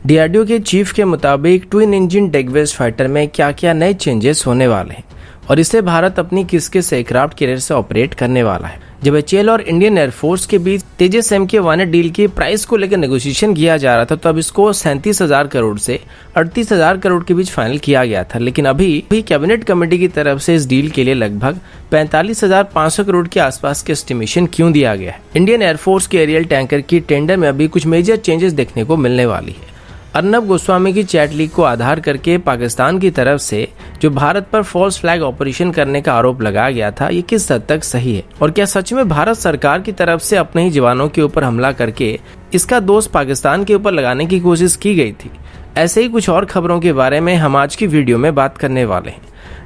DRDO के chief के मुताबिक ट्विन इंजन डेगवेस्ट फाइटर में क्या क्या नए चेंजेस होने वाले हैं और इसे भारत अपनी किस किस एयरक्राफ्ट कैरियर से ऑपरेट करने वाला है। जब एचएएल और इंडियन एयरफोर्स के बीच तेजस MK-1 डील की प्राइस को लेकर नेगोशिएशन किया जा रहा था, तो अब इसको 37,000 करोड़ से 38,000 करोड़ के बीच फाइनल किया गया था। लेकिन अभी कैबिनेट कमेटी की तरफ से इस डील के लिए लगभग 45,500 करोड़ के आसपास के एस्टिमेशन क्यों दिया गया है। इंडियन एयरफोर्स के एरियल टैंकर की टेंडर में अभी कुछ मेजर चेंजेस देखने को मिलने वाली है। अर्नब गोस्वामी की चैट लीक को आधार करके पाकिस्तान की तरफ से जो भारत पर फॉल्स फ्लैग ऑपरेशन करने का आरोप लगाया गया था, ये किस हद तक सही है और क्या सच में भारत सरकार की तरफ से अपने ही जवानों के ऊपर हमला करके इसका दोष पाकिस्तान के ऊपर लगाने की कोशिश की गई थी। ऐसे ही कुछ और खबरों के बारे में हम आज की वीडियो में बात करने वाले हैं।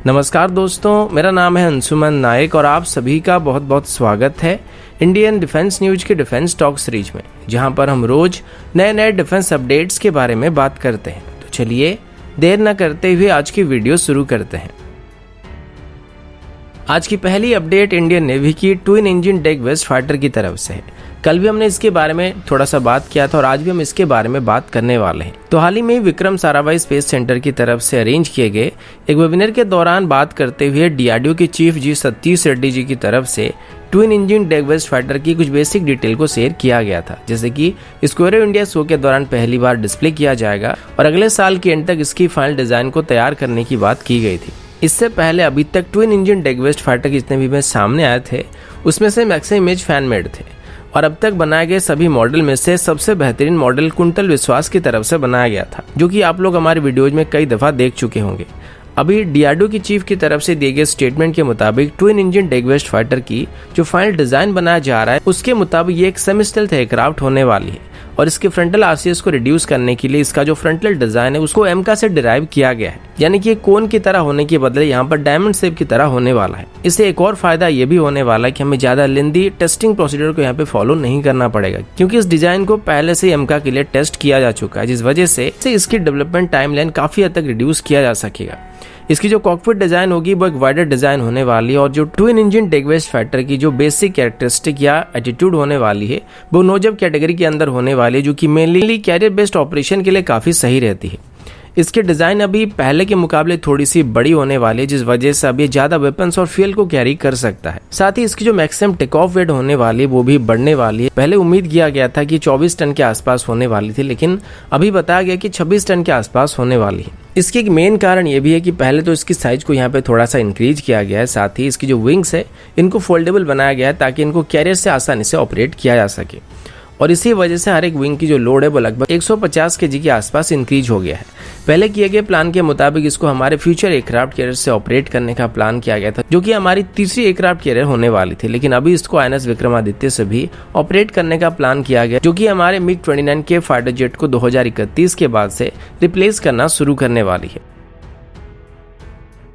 नमस्कार दोस्तों, मेरा नाम है अंशुमन नायक और आप सभी का बहुत बहुत स्वागत है इंडियन डिफेंस न्यूज के डिफेंस टॉक सीरीज में, जहां पर हम रोज नए नए डिफेंस अपडेट्स के बारे में बात करते हैं। तो चलिए देर न करते हुए आज की वीडियो शुरू करते हैं। आज की पहली अपडेट इंडियन नेवी की ट्विन इंजन डेगवेस्ट फाइटर की तरफ से है। कल भी हमने इसके बारे में थोड़ा सा बात किया था और आज भी हम इसके बारे में बात करने वाले हैं। तो हाल ही में विक्रम साराभाई स्पेस सेंटर की तरफ से अरेंज किए गए एक वेबिनार के दौरान बात करते हुए डीआरडीओ के चीफ जी सतीश रेड्डी जी की तरफ से ट्विन इंजन डेगवेस्ट फाइटर की कुछ बेसिक डिटेल को शेयर किया गया था, जैसे कि इसको एरो इंडिया शो के दौरान पहली बार डिस्प्ले किया जाएगा और अगले साल के एंड तक इसकी फाइनल डिजाइन को तैयार करने की बात की गई थी। इससे पहले अभी तक ट्विन इंजन डेगवेस्ट फाइटर जितने भी इमेज सामने आए थे उसमें से मैक्सिमम इमेज फैन मेड थे और अब तक बनाए गए सभी मॉडल में से सबसे बेहतरीन मॉडल कुंतल विश्वास की तरफ से बनाया गया था, जो कि आप लोग हमारे वीडियोज में कई दफा देख चुके होंगे। अभी डीआरडीओ की चीफ की तरफ से दिए गए स्टेटमेंट के मुताबिक ट्विन इंजन डेगवेस्ट फाइटर की जो फाइनल डिजाइन बनाया जा रहा है उसके मुताबिक ये एक सेमी स्टेल्थ एयरक्राफ्ट होने वाली है और इसके फ्रंटल आरसीएस को रिड्यूस करने के लिए इसका जो फ्रंटल डिजाइन है उसको एमका से डिराइव किया गया है, यानी कि कोन की तरह होने के बदले यहाँ पर डायमंड शेप की तरह होने वाला है। इससे एक और फायदा ये भी होने वाला है कि हमें ज्यादा लेंदी टेस्टिंग प्रोसीजर को यहाँ पे फॉलो नहीं करना पड़ेगा, क्योंकि इस डिजाइन को पहले से एमका के लिए टेस्ट किया जा चुका है, जिस वजह से इसकी डेवलपमेंट टाइमलाइन काफी हद तक रिड्यूस किया जा सकेगा। इसकी जो कॉकपिट डिजाइन होगी वो एक वाइडर डिजाइन होने वाली है और जो ट्विन इंजन डेगवेस्ट फाइटर की जो बेसिक कैरेक्टरिस्टिक या एटीट्यूड होने वाली है वो नोजब कैटेगरी के अंदर होने वाली है, जो कि मेनली कैरियर बेस्ड ऑपरेशन के लिए काफी सही रहती है। इसकी डिजाइन अभी पहले के मुकाबले थोड़ी सी बड़ी होने वाली है, जिस वजह से अब ये ज्यादा वेपन्स और फ्यूल को कैरी कर सकता है। साथ ही इसकी जो मैक्सिमम टेक ऑफ वेट होने वाली है वो भी बढ़ने वाली है। पहले उम्मीद किया गया था कि 24 टन के आसपास होने वाली थी, लेकिन अभी बताया गया कि 26 टन के आसपास होने वाली है। इसके एक मेन कारण ये भी है कि पहले तो इसकी साइज को यहाँ पे थोड़ा सा इंक्रीज किया गया है, साथ ही इसकी जो विंग्स है इनको फोल्डेबल बनाया गया है ताकि इनको कैरियर से आसानी से ऑपरेट किया जा सके और इसी वजह से हर एक विंग की जो लोड है वो लगभग 150 kg के आसपास इंक्रीज हो गया है। पहले किए गए प्लान के मुताबिक इसको हमारे फ्यूचर एयरक्राफ्ट कैरियर से ऑपरेट करने का प्लान किया गया था, जो कि हमारी तीसरी एयरक्राफ्ट कैरियर होने वाली थी, लेकिन अभी इसको आईएनएस विक्रमादित्य से भी ऑपरेट करने का प्लान किया गया, जो कि हमारे MiG-29 के फाइटर जेट को 2031 के बाद से रिप्लेस करना शुरू करने वाली है।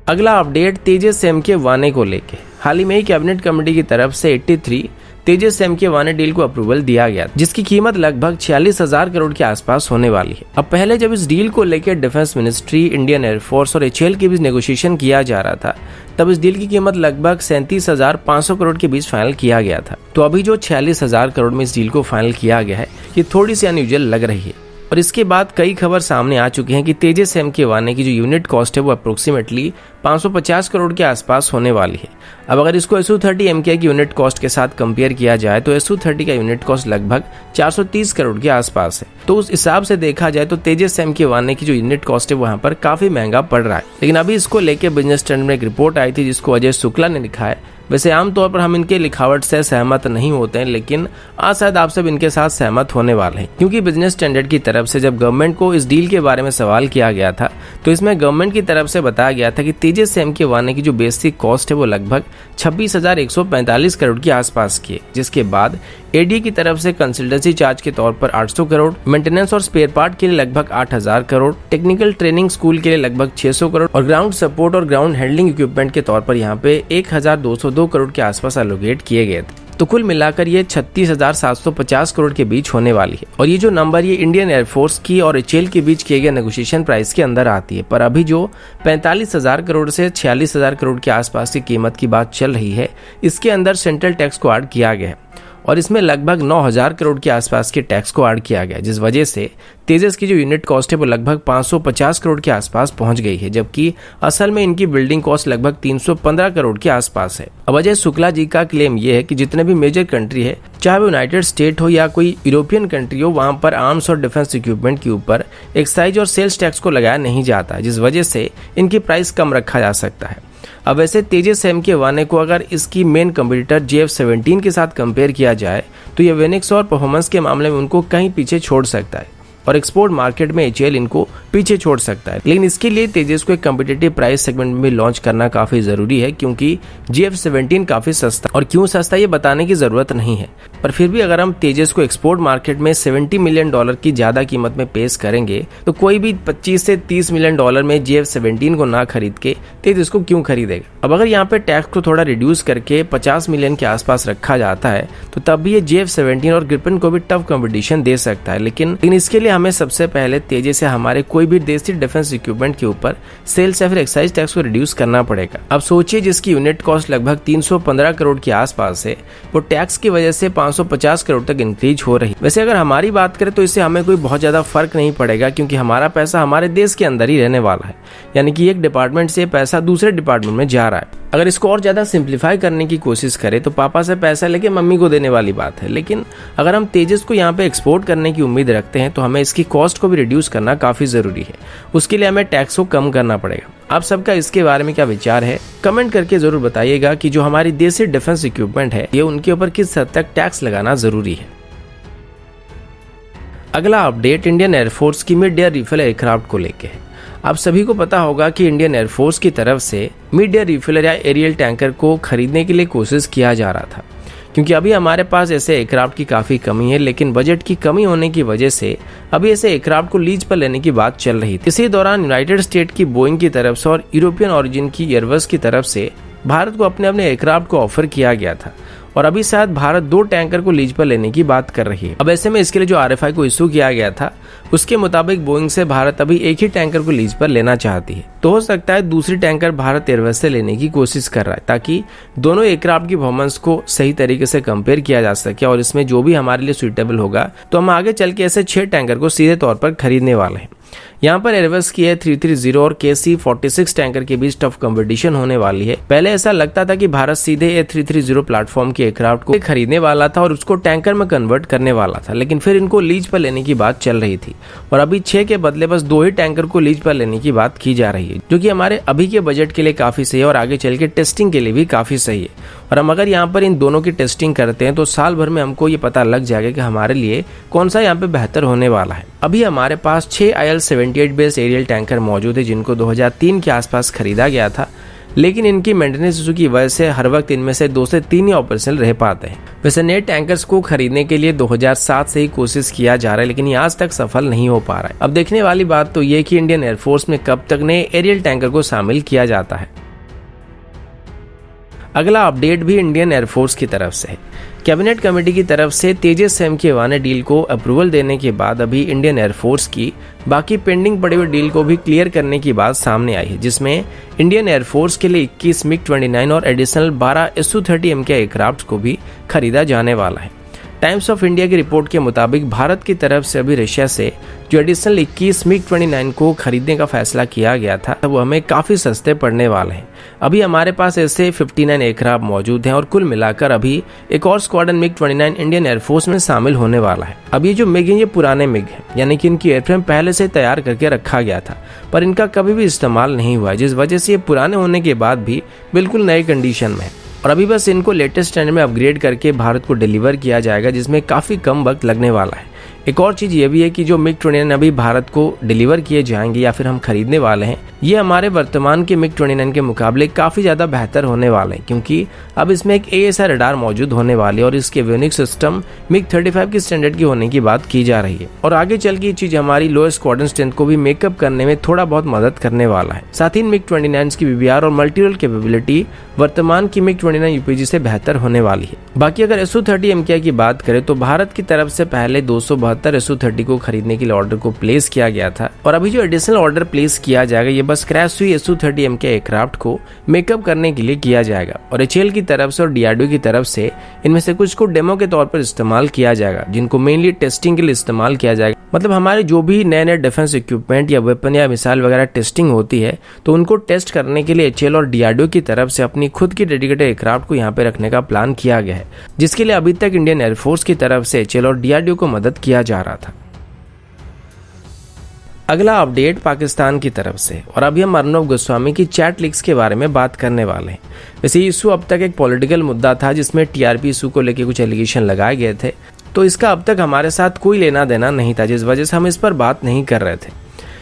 अगला अपडेट तेजस MK-1 को लेके हाल ही में ही कैबिनेट कमेटी की तरफ से 83 तेजस MK-1 डील को अप्रूवल दिया गया, जिसकी कीमत लगभग 46,000 करोड़ के आसपास होने वाली है। अब पहले जब इस डील को लेकर डिफेंस मिनिस्ट्री, इंडियन एयरफोर्स और एचएएल के बीच नेगोशिएशन किया जा रहा था, तब इस डील की कीमत लगभग 37,500 करोड़ के बीच फाइनल किया गया था। तो अभी जो 46,000 करोड़ में इस डील को फाइनल किया गया है ये थोड़ी सी अनयूजुअल लग रही है और इसके बाद कई खबर सामने आ चुकी हैं कि तेजस MK-1 की जो यूनिट कॉस्ट है वो अप्रोक्सीमेटली 550 करोड़ के आसपास होने वाली है। अब अगर इसको SU-30 MK की यूनिट कॉस्ट के साथ कंपेयर किया जाए तो SU-30 का यूनिट कॉस्ट लगभग 430 करोड़ के आसपास है। तो उस हिसाब से देखा जाए तो तेजस MK-1 की जो यूनिट कॉस्ट है वहाँ पर काफी महंगा पड़ रहा है। लेकिन अभी इसको लेके बिजनेस स्टैंडर्ड में एक रिपोर्ट आई थी जिसको अजय शुक्ला ने लिखा है। वैसे आमतौर पर हम इनके लिखावट से सहमत नहीं होते हैं, लेकिन आज शायद आप सब इनके साथ सहमत होने वाले हैं, क्योंकि बिजनेस स्टैंडर्ड की तरफ से जब गवर्नमेंट को इस डील के बारे में सवाल किया गया था तो इसमें गवर्नमेंट की तरफ से बताया गया था कि तेजस MK-1 की जो बेसिक कॉस्ट है वो लगभग 26,145 करोड़ के आसपास की है, जिसके बाद एडीए की तरफ से कंसल्टेंसी चार्ज के तौर पर 800 करोड़, मेंटेनेंस और स्पेयर पार्ट के लिए लगभग 8,000 करोड़, टेक्निकल ट्रेनिंग स्कूल के लिए लगभग 600 करोड़ और ग्राउंड सपोर्ट और ग्राउंड हैंडलिंग इक्विपमेंट के तौर पर यहाँ पे 1,202 करोड़ के आसपास एलोकेट किए गए थे। तो कुल मिलाकर ये 36,750 करोड़ के बीच होने वाली है और ये जो नंबर ये इंडियन एयरफोर्स की और एचएएल के बीच किए गए नेगोशिएशन प्राइस के अंदर आती है। पर अभी जो 45,000 करोड़ से 46,000 करोड़ के आसपास की कीमत की बात चल रही है, इसके अंदर सेंट्रल टैक्स को ऐड किया गया है और इसमें लगभग 9,000 करोड़ के आसपास के टैक्स को ऐड किया गया, जिस वजह से तेजस की जो यूनिट कॉस्ट है वो लगभग 550 करोड़ के आसपास पहुंच गई है, जबकि असल में इनकी बिल्डिंग कॉस्ट लगभग 315 करोड़ के आसपास है। अब अजय शुक्ला जी का क्लेम ये है कि जितने भी मेजर कंट्री है, चाहे वो यूनाइटेड स्टेट हो या कोई यूरोपियन कंट्री हो, वहां पर आर्म्स और डिफेंस इक्विपमेंट के ऊपर एक्साइज और सेल्स टैक्स को लगाया नहीं जाता, जिस वजह से इनकी प्राइस कम रखा जा सकता है। अब वैसे तेजस MK1 को अगर इसकी मेन कंपटीटर JF-17 के साथ कंपेयर किया जाए तो ये वेनिक्स और परफॉर्मेंस के मामले में उनको कहीं पीछे छोड़ सकता है और एक्सपोर्ट मार्केट में HAL इनको पीछे छोड़ सकता है। लेकिन इसके लिए तेजस को एक कम्पिटिटिव प्राइस सेगमेंट में भी लॉन्च करना काफी जरूरी है, क्योंकि JF-17 काफी सस्ता, और क्यों सस्ता ये बताने की जरूरत नहीं है, पर फिर भी अगर हम तेजस को एक्सपोर्ट मार्केट में $70 मिलियन की ज्यादा कीमत में पेश करेंगे तो कोई भी 25 से 30 मिलियन डॉलर में JF-17 को ना खरीद के तेजस को क्यों खरीदेगा। अब अगर यहाँ पे टैक्स को थोड़ा रिड्यूस करके 50 मिलियन के आसपास रखा जाता है तो तब भी ये JF-17 और ग्रिपेन को भी टफ कंपटीशन दे सकता है। लेकिन इसके लिए हमें सबसे पहले तेजस से हमारे कोई भी देसी डिफेंस इक्विपमेंट के ऊपर सेल्स या फिर एक्साइज टैक्स को रिड्यूस करना पड़ेगा। अब सोचिए जिसकी यूनिट कॉस्ट लगभग 315 करोड़ के आसपास है, वो टैक्स की वजह से 550 करोड़ तक इंक्रीज हो रही। वैसे अगर हमारी बात करें तो इससे हमें कोई बहुत ज्यादा फर्क नहीं पड़ेगा, क्योंकि हमारा पैसा हमारे देश के अंदर ही रहने वाला है, यानी कि एक डिपार्टमेंट से पैसा दूसरे डिपार्टमेंट में जा रहा है। अगर इसको और ज्यादा सिंप्लीफाई करने की कोशिश करें तो पापा से पैसा लेके मम्मी को देने वाली बात है। लेकिन अगर हम तेजस को यहाँ पे एक्सपोर्ट करने की उम्मीद रखते हैं तो हमें इसकी कॉस्ट को भी रिड्यूस करना काफी जरूरी है। उसके लिए हमें टैक्स को कम करना पड़ेगा। आप सबका इसके बारे में क्या विचार है, कमेंट करके जरूर बताइएगा कि जो हमारी देसी डिफेंस इक्विपमेंट है ये उनके ऊपर किस हद तक टैक्स लगाना जरूरी है। अगला अपडेट इंडियन एयरफोर्स की मिड एयर रिफिल एयरक्राफ्ट को लेके है। आप सभी को पता होगा कि इंडियन एयरफोर्स की तरफ से मिड एयर रिफिलर या एरियल टैंकर को खरीदने के लिए कोशिश किया जा रहा था, क्योंकि अभी हमारे पास ऐसे एयरक्राफ्ट की काफ़ी कमी है। लेकिन बजट की कमी होने की वजह से अभी ऐसे एयरक्राफ्ट को लीज पर लेने की बात चल रही थी। इसी दौरान यूनाइटेड स्टेट की बोइंग की तरफ से और यूरोपियन ओरिजिन की एयरबस की तरफ से भारत को अपने अपने एयरक्राफ्ट को ऑफर किया गया था, और अभी शायद भारत 2 टैंकर को लीज पर लेने की बात कर रही है। अब ऐसे में इसके लिए जो RFI को इशू किया गया था उसके मुताबिक बोइंग से भारत अभी एक ही टैंकर को लीज पर लेना चाहती है। तो हो सकता है दूसरी टैंकर भारत एयरवेज से लेने की कोशिश कर रहा है, ताकि दोनों एयरक्राफ्ट की परफॉर्मेंस को सही तरीके से कंपेयर किया जा सके, और इसमें जो भी हमारे लिए सुइटेबल होगा तो हम आगे चल के ऐसे 6 टैंकर को सीधे तौर पर खरीदने वाले हैं। यहाँ पर एयरबस की A330 और KC-46 टैंकर के बीच टफ कंपटीशन होने वाली है। पहले ऐसा लगता था कि भारत सीधे A330 प्लेटफॉर्म के एयरक्राफ्ट को खरीदने वाला था और उसको टैंकर में कन्वर्ट करने वाला था, लेकिन फिर इनको लीज पर लेने की बात चल रही थी, और अभी 6 के बदले बस 2 ही टैंकर को लीज पर लेने की बात की जा रही है, जो कि हमारे अभी के बजट के लिए काफी सही है और आगे चल के टेस्टिंग के लिए भी काफी सही है। और हम अगर यहाँ पर इन दोनों की टेस्टिंग करते हैं तो साल भर में हमको ये पता लग जाएगा कि हमारे लिए कौन सा यहाँ पे बेहतर होने वाला है। अभी हमारे पास 6 IL-78 बेस्ड एरियल टैंकर मौजूद है, जिनको 2003 के आसपास खरीदा गया था, लेकिन इनकी मेंटेनेंस इशू की वजह से हर वक्त इनमें से 2 से 3 ही ऑपरेशनल रह पाते हैं। वैसे नए टैंकर्स को खरीदने के लिए 2007 से ही कोशिश किया जा रहा है, लेकिन ये आज तक सफल नहीं हो पा रहा है। अब देखने वाली बात तो ये कि इंडियन एयरफोर्स में कब तक नए एरियल टैंकर को शामिल किया जाता है। अगला अपडेट भी इंडियन एयरफोर्स की तरफ से है। कैबिनेट कमेटी की तरफ से तेजस MK1 डील को अप्रूवल देने के बाद अभी इंडियन एयरफोर्स की बाकी पेंडिंग पड़ी हुई डील को भी क्लियर करने की बात सामने आई है, जिसमें इंडियन एयरफोर्स के लिए 21 MiG-29 और एडिशनल 12 Su-30 MK एयरक्राफ्ट को भी खरीदा जाने वाला है। टाइम्स ऑफ इंडिया की रिपोर्ट के मुताबिक भारत की तरफ से अभी रशिया से जो एडिशनल 21 MiG-29 को खरीदने का फैसला किया गया था वो हमें काफी सस्ते पड़ने वाले हैं। अभी हमारे पास ऐसे 59 एयरक्राफ्ट मौजूद हैं और कुल मिलाकर अभी एक और स्क्वाड्रन MiG-29 इंडियन एयरफोर्स में शामिल होने वाला है। अब ये जो मिग है ये पुराने मिग है, यानी कि इनकी एयरफ्रेम पहले से तैयार करके रखा गया था, पर इनका कभी भी इस्तेमाल नहीं हुआ, जिस वजह से ये पुराने होने के बाद भी बिल्कुल नए कंडीशन में है, और अभी बस इनको लेटेस्ट स्टैंडर्ड में अपग्रेड करके भारत को डिलीवर किया जाएगा, जिसमें काफी कम वक्त लगने वाला है। एक और चीज ये भी है कि जो MiG-29 अभी भारत को डिलीवर किए जाएंगे या फिर हम खरीदने वाले हैं, ये हमारे वर्तमान के MiG-29 के मुकाबले काफी ज्यादा बेहतर होने वाले हैं, क्योंकि अब इसमें एक AESA रडार मौजूद होने वाली है और इसके एवियोनिक्स सिस्टम MiG-35 की स्टैंडर्ड की होने की बात की जा रही है, और आगे चल के ये चीज हमारी लोअर स्क्वाड्रन स्ट्रेंथ को भी मेकअप करने में थोड़ा बहुत मदद करने वाला है। साथ ही MiG-29 की BBR और मल्टीरोल कैपेबिलिटी वर्तमान की MiG-29 UPG से बेहतर होने वाली है। बाकी अगर Su-30 MK की बात करें तो भारत की तरफ से पहले 272 72 SU-30 को खरीदने के लिए ऑर्डर को प्लेस किया गया था। और अभी जो एडिशनल ऑर्डर प्लेस किया जाएगा ये बस क्रैश हुई SU-30M के एयरक्राफ्ट को मेकअप करने के लिए किया जाएगा। और HAL की तरफ से और DRDO की तरफ से इनमें से कुछ को डेमो के तौर पर इस्तेमाल किया जाएगा, जिनको मेनली टेस्टिंग के लिए इस्तेमाल किया जाएगा। मतलब हमारे जो भी नए नए डिफेंस इक्विपमेंट या वेपन या मिसाइल वगैरह टेस्टिंग होती है तो उनको टेस्ट करने के लिए HAL और DRDO की तरफ से अपनी खुद की डेडिकेटेड एयरक्राफ्ट को यहाँ पे रखने का प्लान किया गया है, जिसके लिए अभी तक इंडियन एयरफोर्स की तरफ से HAL और DRDO को मदद किया जा रहा था। अगला अपडेट पाकिस्तान की तरफ से, और अभी हम अर्नब गोस्वामी की चैट लीक्स के बारे में बात करने वाले हैं। वैसे ये इशू अब तक एक पॉलिटिकल मुद्दा था जिसमें TRP इशू को लेकर कुछ एलिगेशन लगाए गए थे, तो इसका अब तक हमारे साथ कोई लेना देना नहीं था, जिस वजह से हम इस पर बात नहीं कर रहे थे।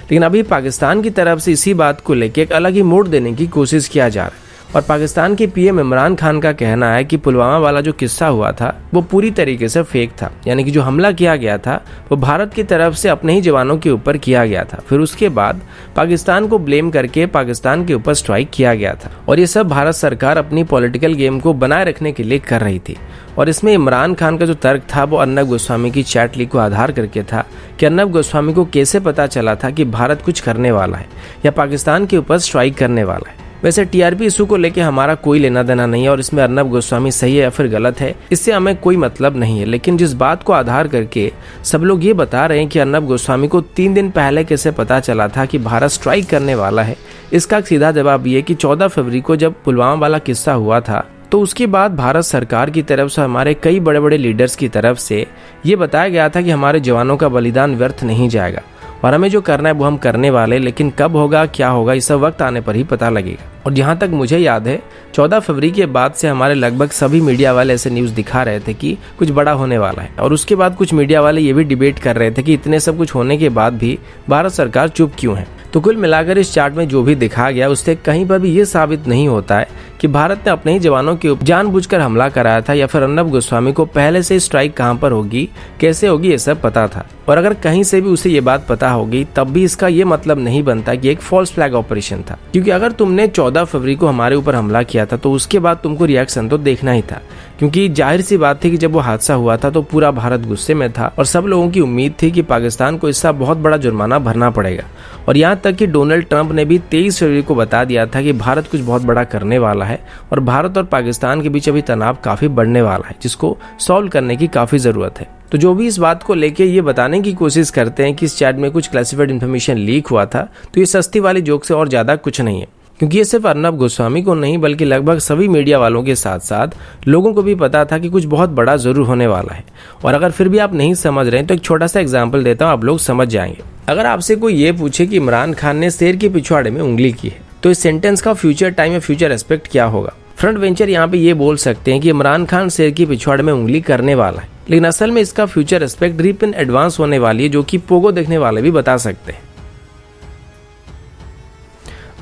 लेकिन अभी पाकिस्तान की तरफ से इसी बात को लेकर एक अलग ही मोड़ देने की कोशिश किया जा रहा है। और पाकिस्तान के PM इमरान खान का कहना है कि पुलवामा वाला जो किस्सा हुआ था वो पूरी तरीके से फेक था, यानी कि जो हमला किया गया था वो भारत की तरफ से अपने ही जवानों के ऊपर किया गया था। फिर उसके बाद पाकिस्तान को ब्लेम करके पाकिस्तान के ऊपर स्ट्राइक किया गया था, और ये सब भारत सरकार अपनी पॉलिटिकल गेम को बनाए रखने के लिए कर रही थी। और इसमें इमरान खान का जो तर्क था वो अर्नब गोस्वामी की चैट लीक को आधार करके था कि अर्नब गोस्वामी को कैसे पता चला था कि भारत कुछ करने वाला है या पाकिस्तान के ऊपर स्ट्राइक करने वाला है। वैसे TRP इशू को लेके हमारा कोई लेना देना नहीं है, और इसमें अर्नब गोस्वामी सही है या फिर गलत है इससे हमें कोई मतलब नहीं है। लेकिन जिस बात को आधार करके सब लोग ये बता रहे हैं कि अर्नब गोस्वामी को 3 दिन पहले कैसे पता चला था कि भारत स्ट्राइक करने वाला है, इसका सीधा जवाब ये कि 14 फरवरी को जब पुलवामा वाला किस्सा हुआ था तो उसके बाद भारत सरकार की तरफ से हमारे कई बड़े बड़े लीडर्स की तरफ से ये बताया गया था कि हमारे जवानों का बलिदान व्यर्थ नहीं जाएगा और हमें जो करना है वो हम करने वाले, लेकिन कब होगा क्या होगा इस सब वक्त आने पर ही पता लगेगा। और जहाँ तक मुझे याद है 14 फरवरी के बाद से हमारे लगभग सभी मीडिया वाले ऐसे न्यूज़ दिखा रहे थे कि कुछ बड़ा होने वाला है, और उसके बाद कुछ मीडिया वाले ये भी डिबेट कर रहे थे कि इतने सब कुछ होने के बाद भी भारत सरकार चुप क्यों है। तो कुल मिलाकर इस चार्ट में जो भी दिखा गया उससे कहीं पर भी ये साबित नहीं होता है कि भारत ने अपने ही जवानों के ऊपर जानबूझकर हमला कराया था या फिर अर्नब गोस्वामी को पहले से स्ट्राइक कहां पर होगी, कैसे होगी, ये सब पता था। और अगर कहीं से भी उसे ये बात पता होगी तब भी इसका ये मतलब नहीं बनता कि एक फॉल्स फ्लैग ऑपरेशन था, क्योंकि अगर तुमने 14 फरवरी को हमारे ऊपर हमला किया था तो उसके बाद तुमको रिएक्शन तो देखना ही था, क्योंकि जाहिर सी बात थी कि जब वो हादसा हुआ था तो पूरा भारत गुस्से में था और सब लोगों की उम्मीद थी कि पाकिस्तान को इसका बहुत बड़ा जुर्माना भरना पड़ेगा। और यहाँ तक कि डोनाल्ड ट्रंप ने भी 23 फरवरी को बता दिया था कि भारत कुछ बहुत बड़ा करने वाला है और भारत और पाकिस्तान के बीच अभी तनाव काफी बढ़ने वाला है, जिसको सॉल्व करने की काफी जरूरत है। तो जो भी इस बात को लेके ये बताने की कोशिश करते हैं कि इस चैट में कुछ क्लासिफाइड इन्फॉर्मेशन लीक हुआ था, तो ये सस्ती वाली जोक से और ज्यादा कुछ नहीं है, क्योंकि ये सिर्फ अर्नब गोस्वामी को नहीं बल्कि लगभग सभी मीडिया वालों के साथ साथ लोगों को भी पता था कि कुछ बहुत बड़ा जरूर होने वाला है। और अगर फिर भी आप नहीं समझ रहे हैं तो एक छोटा सा एग्जांपल देता हूं, आप लोग समझ जाएंगे। अगर आपसे कोई ये पूछे कि इमरान खान ने शेर के पिछवाड़े में उंगली की है, तो इस सेंटेंस का फ्यूचर टाइम या फ्यूचर एस्पेक्ट क्या होगा? फ्रंट वेंचर यहाँ पे ये बोल सकते हैं कि इमरान खान शेर की पिछवाड़े में उंगली करने वाला है, लेकिन असल में इसका future aspect reap in advance होने वाली है, जो कि पोगो देखने वाले भी बता सकते हैं।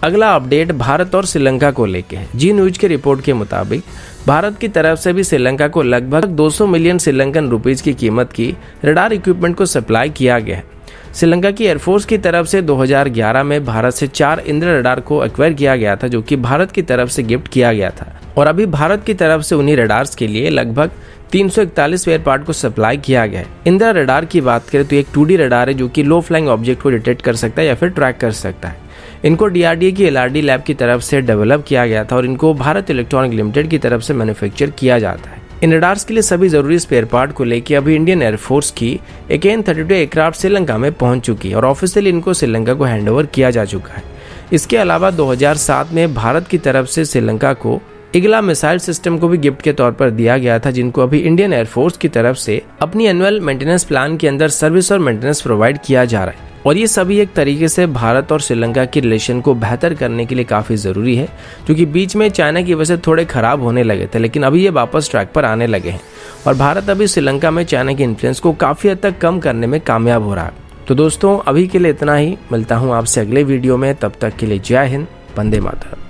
अगला अपडेट भारत और श्रीलंका को लेके है। जी न्यूज के रिपोर्ट के मुताबिक भारत की तरफ से भी श्रीलंका को लगभग 200 मिलियन श्रीलंकन रुपीज की कीमत की रडार इक्विपमेंट को सप्लाई किया गया है। श्रीलंका की एयरफोर्स की तरफ से 2011 में भारत से 4 इंद्र रडार को एक्वायर किया गया था, जो कि भारत की तरफ से गिफ्ट किया गया था। और अभी भारत की तरफ से उन्हीं रडार्स के लिए लगभग 341 स्पेयर पार्ट को सप्लाई किया गया है। इंद्र रडार की बात करें तो एक 2D रडार है जो कि लो फ्लाइंग ऑब्जेक्ट को डिटेक्ट कर सकता है या फिर ट्रैक कर सकता है। इनको DRDA की LRD लैब की तरफ से डेवलप किया गया था और इनको भारत इलेक्ट्रॉनिक लिमिटेड की तरफ से मैन्युफैक्चर किया जाता है। इन रडार्स के लिए सभी जरूरी स्पेयर पार्ट को लेकर अभी इंडियन एयरफोर्स की एक AN-32 एयरक्राफ्ट श्रीलंका में पहुंच चुकी है और ऑफिशियली इनको श्रीलंका को हैंडओवर किया जा चुका है। इसके अलावा 2007 में भारत की तरफ से श्रीलंका को इगला मिसाइल सिस्टम को भी गिफ्ट के तौर पर दिया गया था, जिनको अभी इंडियन एयरफोर्स की तरफ से अपनी एनुअल मेंटेनेंस प्लान के अंदर सर्विस और मेंटेनेंस प्रोवाइड किया जा रहा है। और ये सभी एक तरीके से भारत और श्रीलंका की रिलेशन को बेहतर करने के लिए काफ़ी ज़रूरी है, क्योंकि बीच में चाइना की वजह से थोड़े ख़राब होने लगे थे, लेकिन अभी ये वापस ट्रैक पर आने लगे हैं और भारत अभी श्रीलंका में चाइना के इन्फ्लुएंस को काफ़ी हद तक कम करने में कामयाब हो रहा है। तो दोस्तों अभी के लिए इतना ही, मिलता हूँ आपसे अगले वीडियो में, तब तक के लिए जय हिंद, वंदे मातरम।